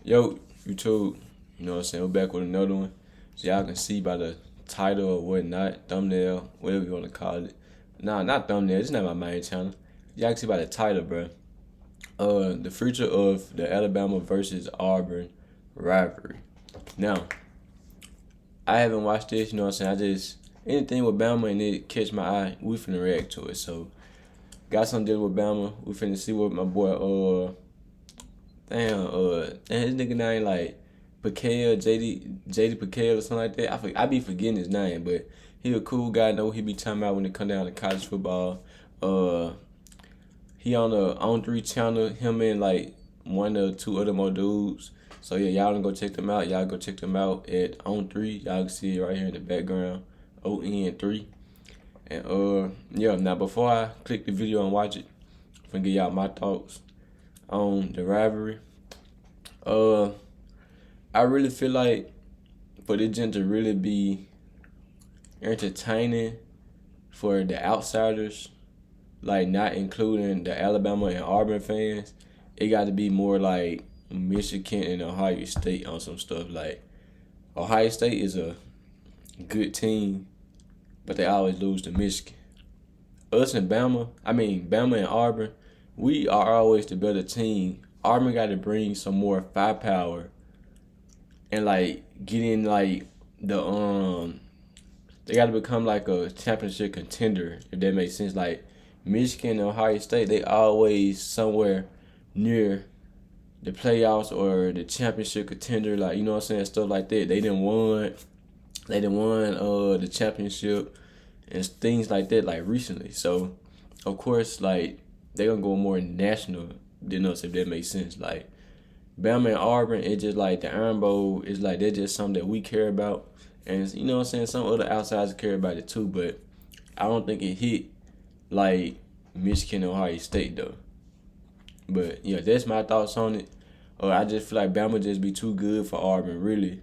Yo, YouTube, you know what I'm saying? We're back with another one. So y'all can see by the title or whatnot, thumbnail, whatever you want to call it. Nah, not thumbnail, it's not my main channel. Y'all can see by the title, bro. The future of the Alabama versus Auburn rivalry. Now, I haven't watched this, you know what I'm saying? Anything with Bama and it catch my eye, we finna react to it. So, got something to do with Bama. We finna see what my boy, his nigga name like Pakel, JD Pakel or something like that. I be forgetting his name, but he a cool guy. Know what he be talking about when it come down to college football. He on the On Three channel. Him and like one or two other more dudes. So yeah, y'all can go check them out. Y'all go check them out at On Three. Y'all can see it right here in the background. ON3. And yeah. Now before I click the video and watch it, I'm gonna give y'all my thoughts on the rivalry. Uh, I really feel like for this gent to really be entertaining for the outsiders, like not including the Alabama and Auburn fans, it got to be more like Michigan and Ohio State on some stuff. Like Ohio State is a good team, but they always lose to Michigan. Us and Bama and Auburn, we are always the better team. Auburn got to bring some more firepower and like get in like they got to become like a championship contender, if that makes sense. Like Michigan and Ohio State, they always somewhere near the playoffs or the championship contender, like you know what I'm saying, stuff like that. They didn't won the championship and things like that like recently. So of course like they gonna go more national than us, if that makes sense. Like Bama and Auburn, it's just like the Iron Bowl is like they're just something that we care about, and you know what I'm saying. Some other outsiders care about it too, but I don't think it hit like Michigan and Ohio State though. But yeah, that's my thoughts on it. I just feel like Bama just be too good for Auburn. Really,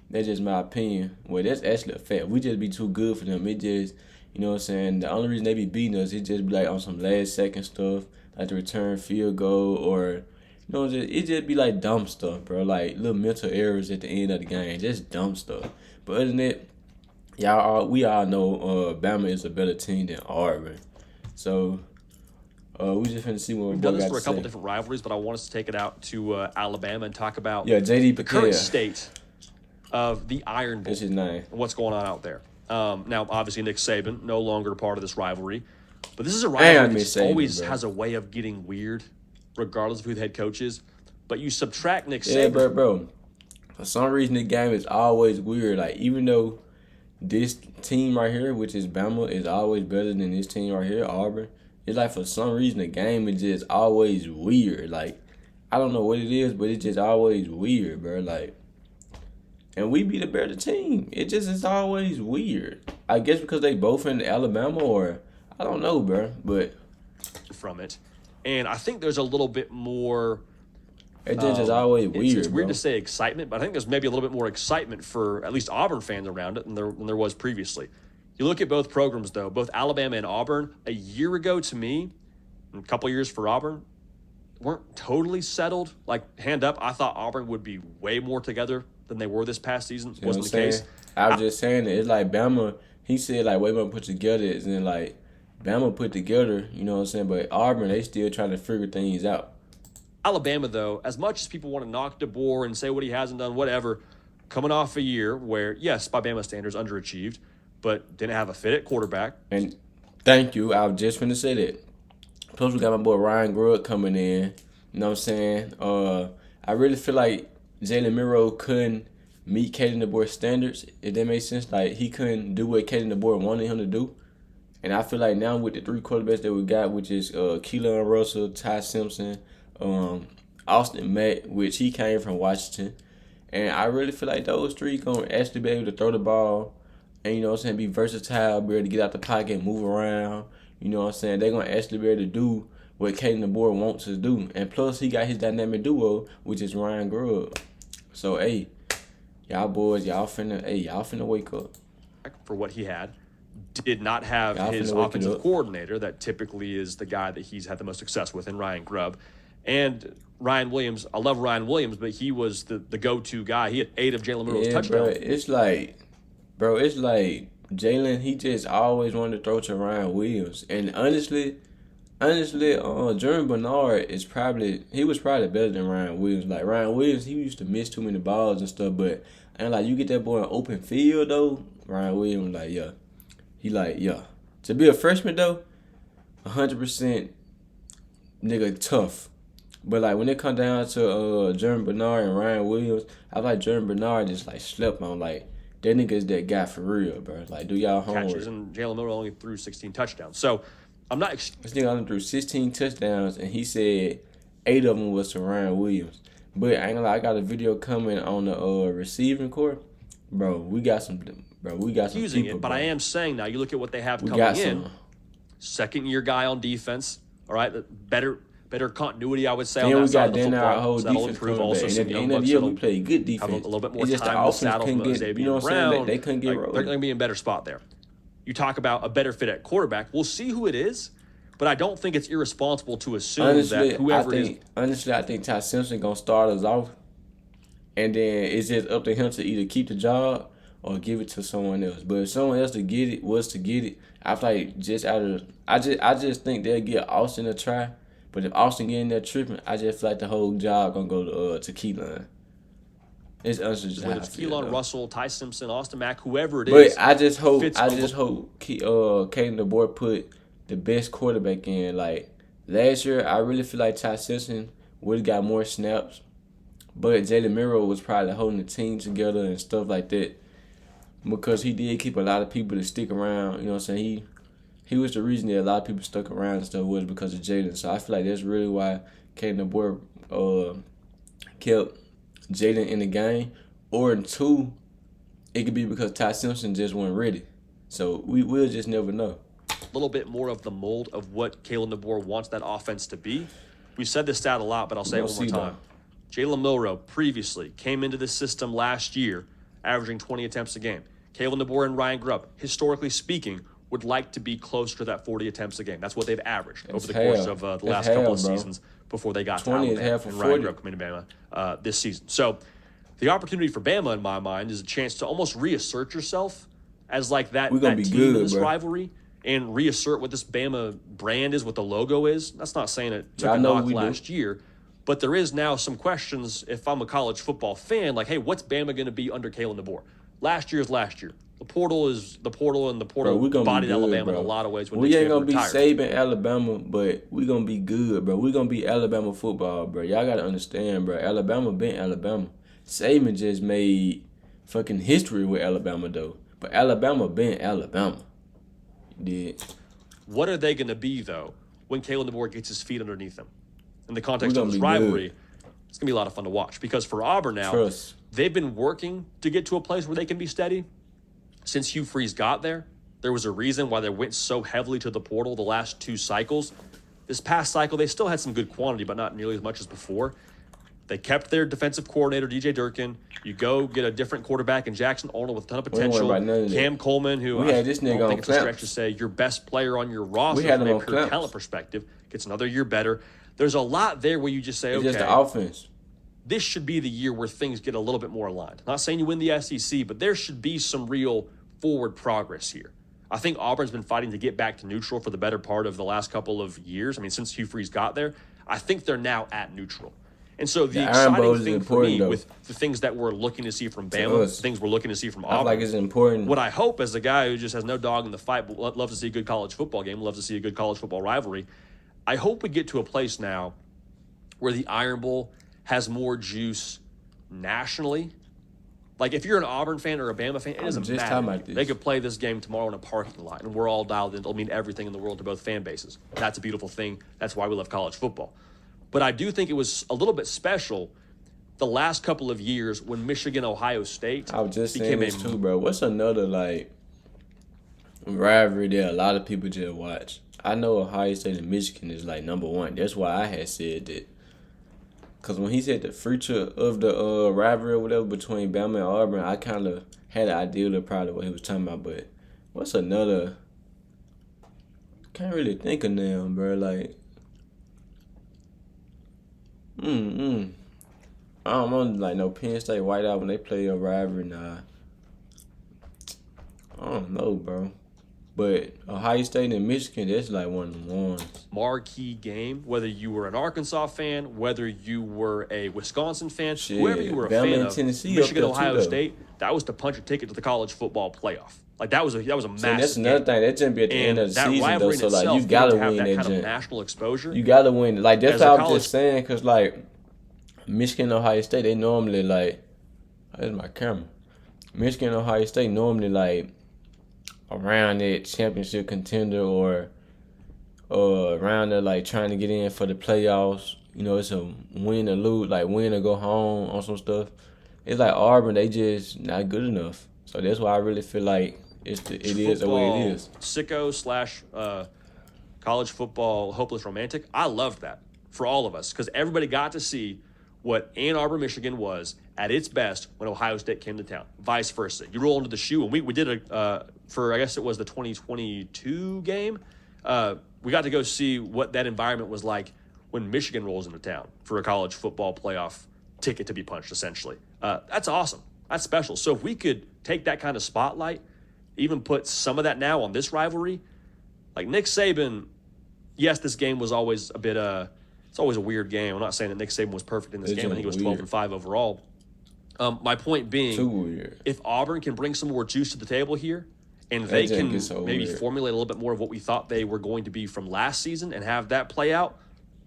that's just my opinion. Well, that's actually a fact. We just be too good for them. It just, you know what I'm saying. The only reason they be beating us, it just be like on some last second stuff, like the return field goal, or you know, it just be like dumb stuff, bro. Like little mental errors at the end of the game, just dumb stuff. But other than that, we all know Bama is a better team than Auburn. So we just finna see what my We've boy done this got for to a couple say. different rivalries, but I want us to take it out to Alabama and talk about Yeah, JD the current Patel, state of the Iron Bowl that's his name. and what's going on out there. Now, obviously, Nick Saban, no longer part of this rivalry, but this is a And rivalry I that miss just Saban, always bro. has a way of getting weird, regardless of who the head coach is. But you subtract Nick Yeah, Saban. bro. For some reason, the game is always weird. Like even though this team right here, which is Bama, is always better than this team right here, Auburn. It's like for some reason the game is just always weird. Like I don't know what it is, but it's just always weird, bro. Like, and we be the better team. It just is always weird. I guess because they both in Alabama, or I don't know, bro. But From it. And I think there's a little bit more. it just always It's weird, weird to bro. say excitement, but I think there's maybe a little bit more excitement for at least Auburn fans around it than there was previously. You look at both programs, though, both Alabama and Auburn, a year ago to me, and a couple years for Auburn, weren't totally settled. Like, hand up, I thought Auburn would be way more together than they were this past season. You know what I'm Wasn't the case. saying? I was just saying that it's like Bama. He said like way more put together, is in like Bama put together. You know what I'm saying? But Auburn, they still trying to figure things out. Alabama, though, as much as people want to knock DeBoer and say what he hasn't done, whatever, coming off a year where, yes, by Bama standards, underachieved, but didn't have a fit at quarterback. And thank you. I was just finna say that. Plus we got my boy Ryan Grubb coming in. You know what I'm saying? I really feel like Jalen Miro couldn't meet Caden DeBoer's standards, if that makes sense. Like he couldn't do what Caden DeBoer wanted him to do. And I feel like now with the three quarterbacks that we got, which is Keelan Russell, Ty Simpson, Austin Mack, which he came from Washington. And I really feel like those three gonna actually be able to throw the ball and you know what I'm saying, be versatile, be able to get out the pocket, move around. You know what I'm saying? They're gonna actually be able to do what Caden DeBoer wants to do. And plus he got his dynamic duo, which is Ryan Grubb. So hey, y'all boys, y'all finna wake up. For what he had, did not have Y'all his finna wake it offensive up. coordinator that typically is the guy that he's had the most success with in Ryan Grubb. And Ryan Williams. I love Ryan Williams, but he was the go-to guy. He had 8 of Jalen Milroe's Yeah, touchdowns. bro, it's like Jalen, he just always wanted to throw to Ryan Williams. And honestly, Jordan Bernard was probably better than Ryan Williams. Like Ryan Williams, he used to miss too many balls and stuff, but and like you get that boy in open field though, Ryan Williams yeah. To be a freshman though, 100% nigga tough. But like when it come down to Jordan Bernard and Ryan Williams, I like Jordan Bernard just like slept on. Like that nigga is that guy for real, bro. Like do y'all homework. Catches, and Jalen Milroe only threw 16 touchdowns. So I'm not. This nigga only threw 16 touchdowns, and he said 8 of them was to Ryan Williams. But I ain't gonna lie, I got a video coming on the receiving corps. Bro, we got some Using people, it, but bro. I am saying now, you look at what they have We coming got in. some. Second-year guy on defense. All right, better continuity, I would say. Then on we that side got of the then our football. whole So that'll defense improve coming also back. some And at the young end of bucks the year, that'll we played good have defense. a little bit more It's just time the in the offense saddle couldn't from get, Xavier you know what I'm saying? Brown. They couldn't get Like, rolling. they're going to be in a better spot there. You talk about a better fit at quarterback. We'll see who it is, but I don't think it's irresponsible to assume that whoever it is. Honestly, I think Ty Simpson going to start us off. And then it's just up to him to either keep the job or give it to someone else. But if someone else to get it, I feel like I just think they'll get Austin a try. But if Austin get in there tripping, I just feel like the whole job gonna go to Keelan. It's honestly just Whether how I it's feel, Keelan though. Russell, Ty Simpson, Austin Mack, whoever it But is. I just hope fits Caden DeBoer put the best quarterback in. Like last year, I really feel like Ty Simpson would have got more snaps. But Jalen Milroe was probably holding the team together and stuff like that because he did keep a lot of people to stick around. You know what I'm saying? He was the reason that a lot of people stuck around and stuff was because of Jalen. So I feel like that's really why Caden DeBoer kept Jalen in the game. Or in 2, it could be because Ty Simpson just wasn't ready. So we'll just never know. A little bit more of the mold of what Kalen DeBoer wants that offense to be. We've said this stat a lot, but I'll say it one more time. Jalen Milroe previously came into the system last year, averaging 20 attempts a game. Kalen DeBoer and Ryan Grubb, historically speaking, would like to be closer to that 40 attempts a game. That's what they've averaged over the course of the last couple of seasons before they got to 20 is Alabama half of and 40. Ryan Grubb coming to Bama this season. So the opportunity for Bama, in my mind, is a chance to almost reassert yourself as like that team in this rivalry and reassert what this Bama brand is, what the logo is. That's not saying it took a knock last year. But there is now some questions if I'm a college football fan, like, hey, what's Bama going to be under Kalen DeBoer? Last year is last year. The portal is the portal, and the portal bodied Alabama in a lot of ways. When we ain't going to be Saban Alabama, but we going to be good, bro. We going to be Alabama football, bro. Y'all got to understand, bro. Alabama been Alabama. Saban just made fucking history with Alabama, though. But Alabama been Alabama. Did. What are they going to be, though, when Kalen DeBoer gets his feet underneath them? In the context of this rivalry, it's going to be a lot of fun to watch. Because for Auburn now, they've been working to get to a place where they can be steady. Since Hugh Freeze got there, there was a reason why they went so heavily to the portal the last 2 cycles. This past cycle, they still had some good quantity, but not nearly as much as before. They kept their defensive coordinator, DJ Durkin. You go get a different quarterback in Jackson Arnold with a ton of potential. Cam Coleman, who I don't think it's a stretch to say your best player on your roster from a pure talent perspective, gets another year better. There's a lot there where you just say, okay, just the offense. This should be the year where things get a little bit more aligned. Not saying you win the SEC, but there should be some real forward progress here. I think Auburn's been fighting to get back to neutral for the better part of the last couple of years. I mean, since Hugh Freeze got there, I think they're now at neutral. And so the exciting thing for me with the things that we're looking to see from Bama, things we're looking to see from Auburn, I feel like it's important. What I hope as a guy who just has no dog in the fight, but loves to see a good college football game, loves to see a good college football rivalry, I hope we get to a place now where the Iron Bowl has more juice nationally. Like, if you're an Auburn fan or a Bama fan, it doesn't matter. They could play this game tomorrow in a parking lot, and we're all dialed in. It'll mean everything in the world to both fan bases. That's a beautiful thing. That's why we love college football. But I do think it was a little bit special the last couple of years when Michigan, Ohio State I was just saying this too, bro. What's another, like, rivalry that a lot of people just watch? I know Ohio State and Michigan is, like, number 1. That's why I had said that. Because when he said the future of the rivalry or whatever between Bama and Auburn, I kind of had an idea of probably what he was talking about. But what's another? Can't really think of them, bro. Like, I don't want like no Penn State whiteout when they play a rivalry. Nah, I don't know, bro. But Ohio State and Michigan, that's like one of the ones. Marquee game, whether you were an Arkansas fan, whether you were a Wisconsin fan, Shit, whoever you were a Bama fan and of, Tennessee Michigan, up there Ohio too, though. State, that was to punch a ticket to the college football playoff. Like that was a massive. See, that's another game. thing. That shouldn't be at the And end of the that season though. rivalry in So like, itself, you gotta getting to have win that that kind of jump. national exposure. You gotta win. Like that's As what a I was college- just saying. Cause like Michigan, and Ohio State, they normally like. There's my camera. Michigan, and Ohio State normally like around that championship contender or around there like trying to get in for the playoffs. You know, it's a win or lose, like win or go home on some stuff. It's like Auburn, they just not good enough. So that's why I really feel like it is the way it is. Sicko / college football hopeless romantic. I loved that for all of us because everybody got to see what Ann Arbor, Michigan was at its best when Ohio State came to town. Vice versa. You roll into the shoe, and we did for I guess it was the 2022 game. We got to go see what that environment was like when Michigan rolls into town for a college football playoff ticket to be punched, essentially. That's awesome. That's special. So if we could take that kind of spotlight, even put some of that now on this rivalry, like Nick Saban, yes, this game was always a bit it's always a weird game. I'm not saying that Nick Saban was perfect in this game. I think he was 12-5 overall. My point being, Too weird. if Auburn can bring some more juice to the table here, and they just can gets so maybe weird. formulate a little bit more of what we thought they were going to be from last season and have that play out,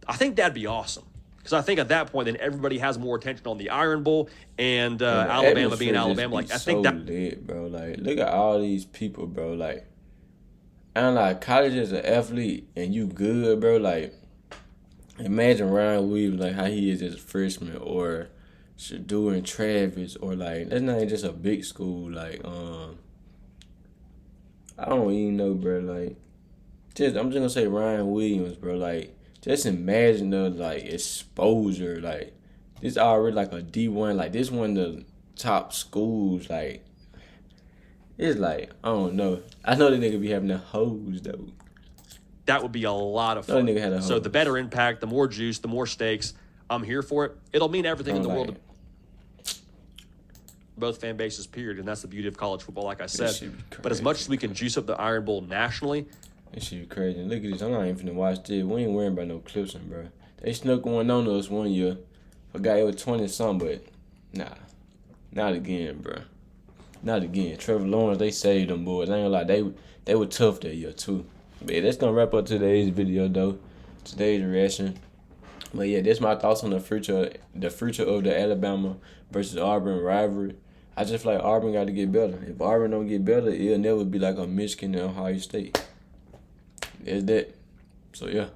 I think that'd be awesome. Because I think at that point, then everybody has more attention on the Iron Bowl and Alabama being Alabama. Like I think that lit, bro. Like look at all these people, bro. Like, and like college as an athlete and you good, bro. Like, imagine Ryan Williams, like how he is as a freshman, or Shador and Travis, or like that's not even just a big school. Like, I don't even know, bro. Like, I'm just gonna say Ryan Williams, bro. Like, just imagine the like exposure. Like, this already like a D1. Like, this one of the top schools. Like, it's like I don't know. I know the nigga be having the hoes though. that would be a lot of No fun. nigga had a So hose. the better impact, the more juice, the more stakes. I'm here for it. It'll mean everything in the world to both fan bases, period. And that's the beauty of college football, like I said. shit be But as much crazy. as we can juice up the Iron Bowl nationally, That shit crazy. Look at this. I'm not even finna watch this. We ain't worrying about no Clemson, bro. They snuck one on us one year. Forgot it was 20 something, but nah. Not again, bro. Not again. Trevor Lawrence, they saved them boys. I ain't gonna lie, they were tough that year too. But yeah, that's gonna wrap up today's video though. Today's reaction. But yeah, that's my thoughts on the future of the Alabama versus Auburn rivalry. I just feel like Auburn got to get better. If Auburn don't get better, it'll never be like a Michigan and Ohio State. There's that. So yeah.